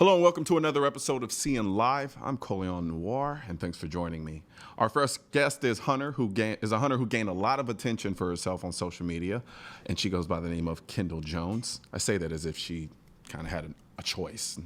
Hello and welcome to another episode of Seeing Live. I'm Colion Noir, and thanks for joining me. Our first guest is Hunter, who gained a lot of attention for herself on social media, and she goes by the name of Kendall Jones. I say that as if she kind of had a choice.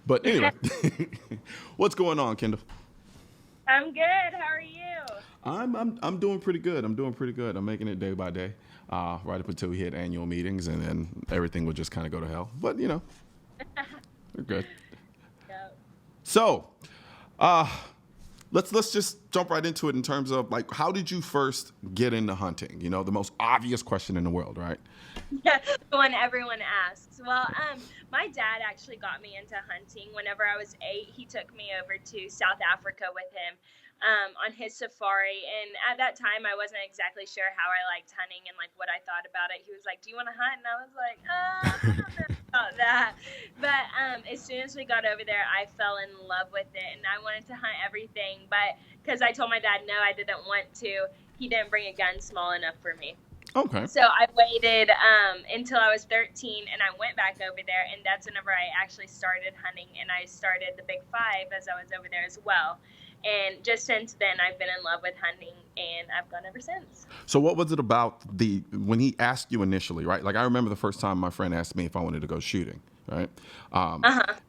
But anyway, what's going on, Kendall? I'm good. How are you? I'm doing pretty good. I'm making it day by day, right up until we hit annual meetings, and then everything would just kind of go to hell. But you know, we're good. Yep. So, let's just jump right into it in terms of like, how did you first get into hunting? You know, the most obvious question in the world, right? Yeah, the one everyone asks. Well, my dad actually got me into hunting. Whenever I was 8, he took me over to South Africa with him on his safari. And at that time, I wasn't exactly sure how I liked hunting and like what I thought about it. He was like, "Do you want to hunt?" And I was like, I don't know about that. But as soon as we got over there, I fell in love with it, and I wanted to hunt everything. But because I told my dad no, I didn't want to, he didn't bring a gun small enough for me. Okay. So I waited until I was 13, and I went back over there, and that's whenever I actually started hunting, and I started the Big 5 as I was over there as well. And just since then, I've been in love with hunting, and I've gone ever since. So what was it about when he asked you initially, right? Like I remember the first time my friend asked me if I wanted to go shooting, right?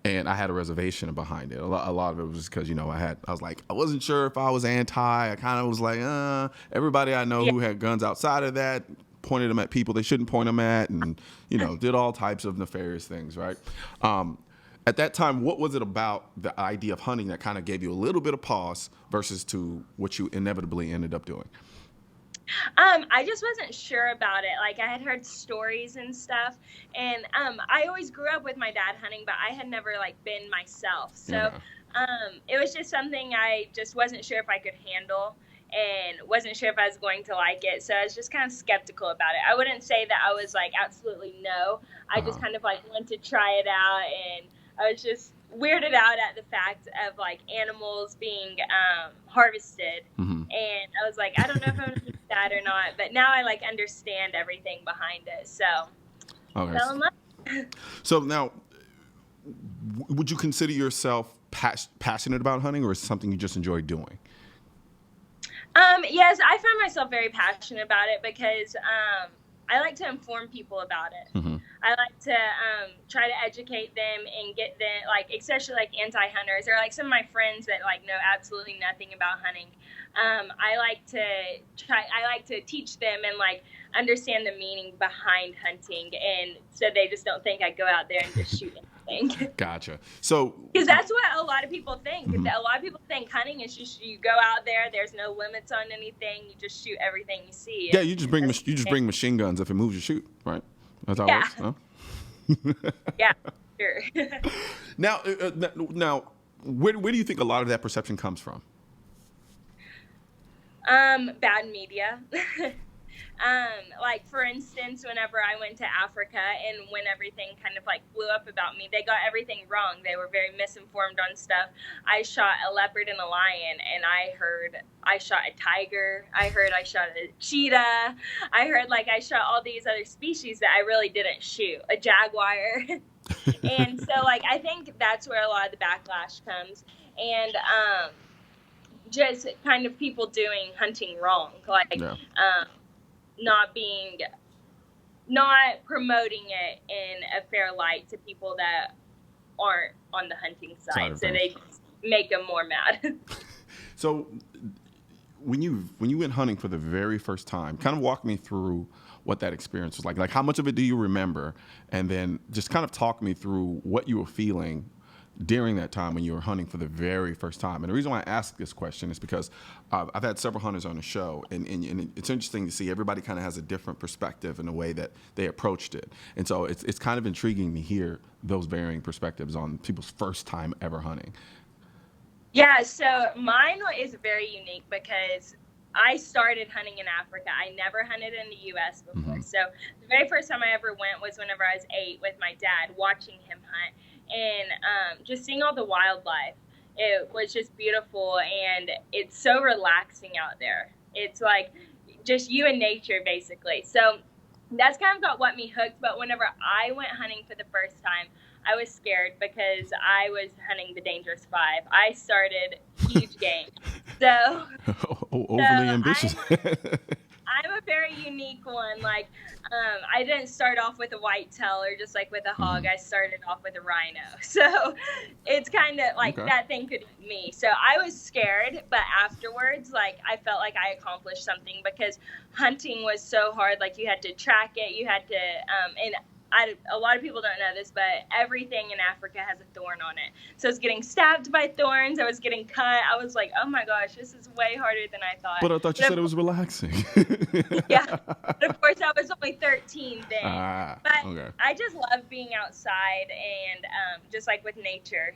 And I had a reservation behind it. A lot of it was because, you know, I was like, I wasn't sure if I was anti. I kind of was like, everybody I know who had guns outside of that pointed them at people they shouldn't point them at, and, you know, did all types of nefarious things, right? At that time, what was it about the idea of hunting that kind of gave you a little bit of pause versus to what you inevitably ended up doing? I just wasn't sure about it. Like, I had heard stories and stuff, and I always grew up with my dad hunting, but I had never like been myself. So it was just something I just wasn't sure if I could handle, and wasn't sure if I was going to like it. So I was just kind of skeptical about it. I wouldn't say that I was like absolutely no. I just kind of like wanted to try it out, and I was just weirded out at the fact of like animals being harvested. And I was like, I don't know if I'm gonna do that or not, but now I like understand everything behind it. So fell in love. So now, would you consider yourself passionate about hunting, or is it something you just enjoy doing? Yes, I find myself very passionate about it because I like to inform people about it. I like to try to educate them and get them, like, especially like anti-hunters or like some of my friends that like know absolutely nothing about hunting. I like to teach them and like understand the meaning behind hunting, and so they just don't think I go out there and just shoot anything. Gotcha. So because that's what a lot of people think. A lot of people think hunting is just you go out there. There's no limits on anything. You just shoot everything you see. Yeah, you just bring machine guns. If it moves, you shoot. Right? That's how it works. Huh? Yeah, sure. Now, where do you think a lot of that perception comes from? Bad media. Like, for instance, whenever I went to Africa and when everything kind of like blew up about me, they got everything wrong. They were very misinformed on stuff. I shot a leopard and a lion, and I heard I shot a tiger. I heard I shot a cheetah. I heard like I shot all these other species that I really didn't shoot. A jaguar. And so like I think that's where a lot of the backlash comes. And just kind of people doing hunting wrong. Like not promoting it in a fair light to people that aren't on the hunting side, so they just make them more mad. So when you went hunting for the very first time, kind of walk me through what that experience was like. Like, how much of it do you remember? And then just kind of talk me through what you were feeling during that time when you were hunting for the very first time. And the reason why I ask this question is because I've had several hunters on the show, and it's interesting to see everybody kind of has a different perspective in the way that they approached it. And so it's kind of intriguing to hear those varying perspectives on people's first time ever hunting. Yeah, so mine is very unique because I started hunting in Africa. I never hunted in the U.S. before. So the very first time I ever went was whenever I was 8 with my dad, watching him hunt. And just seeing all the wildlife, it was just beautiful, and it's so relaxing out there. It's like just you and nature, basically. So that's kind of got what me hooked. But whenever I went hunting for the first time, I was scared because I was hunting the dangerous five. I started huge game. So, Overly ambitious. I'm a very unique one. Like, I didn't start off with a whitetail or just like with a hog. I started off with a rhino. So it's kind of like that thing could eat me. So I was scared, but afterwards, like, I felt like I accomplished something because hunting was so hard. Like, you had to track it. You had to, and a lot of people don't know this, but everything in Africa has a thorn on it. So I was getting stabbed by thorns. I was getting cut. I was like, oh my gosh, this is way harder than I thought. But I thought you said it was relaxing. Yeah. But of course, I was only 13 then. I just love being outside and just like with nature,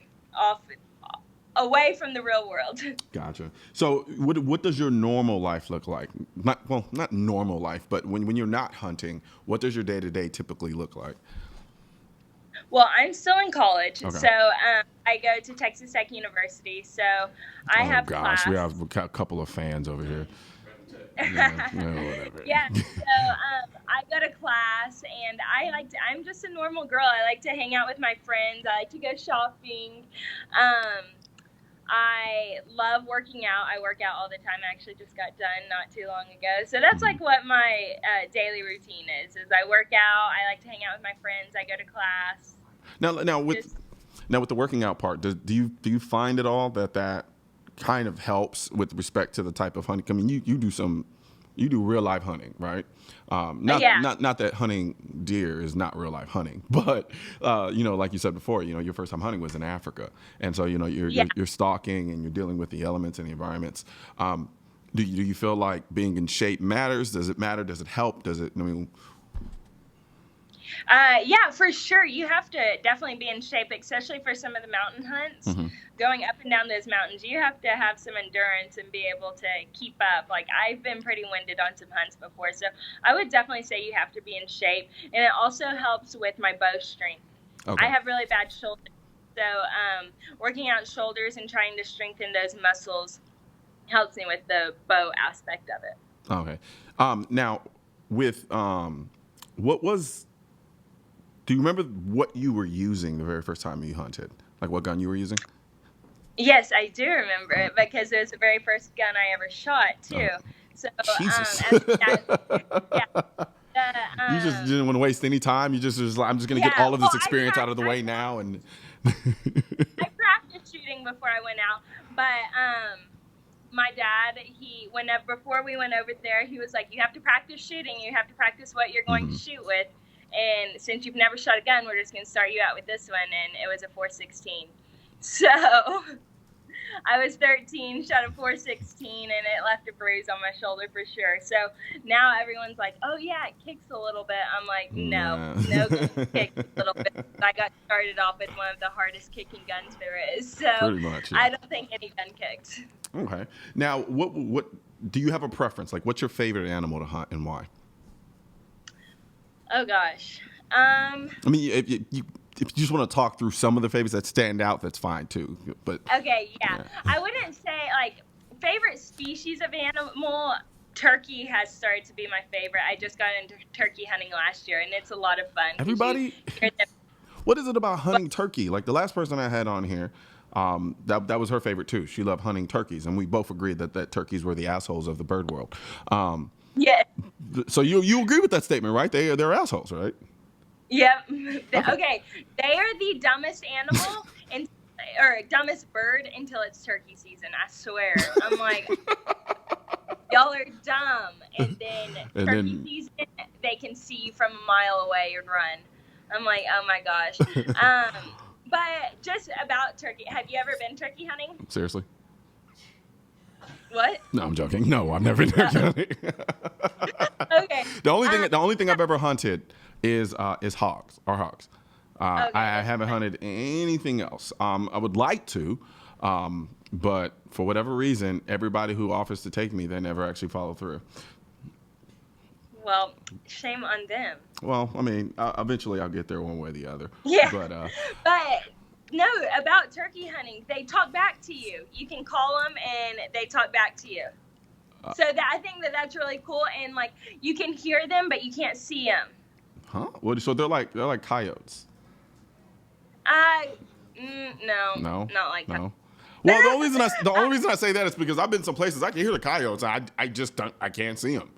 away from the real world. Gotcha. So what does your normal life look like? Not normal life, but when you're not hunting, what does your day-to-day typically look like? Well, I'm still in college, so I go to Texas Tech University, so I have class. We have a couple of fans over here. Whatever. Yeah, so I go to class, and I'm just a normal girl. I like to hang out with my friends. I like to go shopping. I love working out. I work out all the time. I actually just got done not too long ago. So that's like what my daily routine is I work out. I like to hang out with my friends. I go to class. Now with the working out part, do you find at all that kind of helps with respect to the type of hunting? I mean, you do real life hunting, right? Not that hunting deer is not real life hunting, but like you said before, your first time hunting was in Africa, and so you're stalking and you're dealing with the elements and the environments. Do you feel like being in shape matters? Does it matter? Does it help? Does it? Yeah, for sure. You have to definitely be in shape, especially for some of the mountain hunts. Mm-hmm. Going up and down those mountains, you have to have some endurance and be able to keep up. Like, I've been pretty winded on some hunts before, so I would definitely say you have to be in shape. And it also helps with my bow strength. Okay. I have really bad shoulders, so working out shoulders and trying to strengthen those muscles helps me with the bow aspect of it. Okay. Now, with do you remember what you were using the very first time you hunted? Like what gun you were using? Yes, I do remember it because it was the very first gun I ever shot too. So, Jesus. You just didn't want to waste any time. You just was like, I'm just going to get all of this experience out of the way now. And I practiced shooting before I went out, but my dad, before we went over there, he was like, you have to practice shooting. You have to practice what you're going to shoot with. And since you've never shot a gun, we're just going to start you out with this one. And it was a .416. So I was 13, shot a .416, and it left a bruise on my shoulder for sure. So now everyone's like, oh, yeah, it kicks a little bit. I'm like, no kicks a little bit. I got started off with one of the hardest kicking guns there is. So pretty much, yeah. I don't think any gun kicked. Okay. Now, what do you have a preference? Like, what's your favorite animal to hunt and why? Oh, gosh. I mean, if you just want to talk through some of the favorites that stand out, that's fine, too. But okay, yeah. I wouldn't say, like, favorite species of animal, turkey has started to be my favorite. I just got into turkey hunting last year, and it's a lot of fun. Everybody, what is it about hunting turkey? Like, the last person I had on here, that was her favorite, too. She loved hunting turkeys, and we both agreed that turkeys were the assholes of the bird world. Yeah. So you agree with that statement, right? They're assholes, right? Yep. Okay. They are the dumbest animal or dumbest bird until it's turkey season. I swear. I'm like, y'all are dumb. And then turkey season, they can see you from a mile away and run. I'm like, oh my gosh. But just about turkey, have you ever been turkey hunting? Seriously? What? No, I'm joking. No, I've never been turkey hunting. Okay. The only thing I've ever hunted is hogs. Okay. I haven't hunted anything else. I would like to, but for whatever reason, everybody who offers to take me, they never actually follow through. Well, shame on them. Well, I mean, eventually I'll get there one way or the other. Yeah. But no, about turkey hunting, they talk back to you. You can call them and they talk back to you. So I think that's really cool, and like you can hear them, but you can't see them. Huh? Well, so they're like coyotes. No, No, not like that. no. Well, the only reason I say that is because I've been some places I can hear the coyotes. I just don't, I can't see them.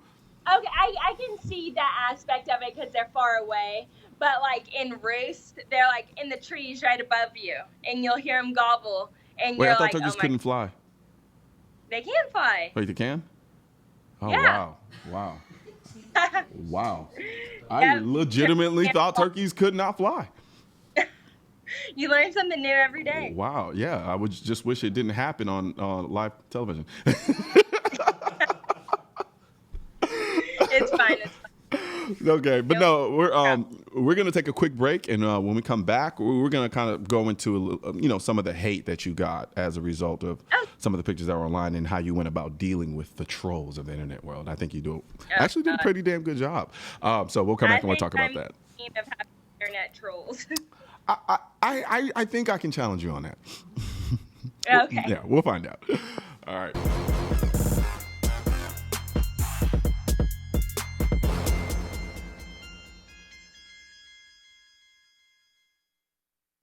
Okay, I can see that aspect of it because they're far away. But like in roost, they're like in the trees right above you, and you'll hear them gobble, and Wait, I you're thought like, turkeys oh my, couldn't fly. they can fly. Wait, they can? Oh, Yeah. wow. Wow. I legitimately thought turkeys could not fly. You learn something new every day. Wow. Yeah. I would just wish it didn't happen on live television. It's fine. Okay, but no, we're gonna take a quick break, and when we come back, we're gonna kind of go into some of the hate that you got as a result of some of the pictures that were online and how you went about dealing with the trolls of the internet world. I think you actually did a pretty damn good job. So we'll come back and we'll talk about that. Of having internet trolls. I think I can challenge you on that. Okay. Yeah, we'll find out. All right.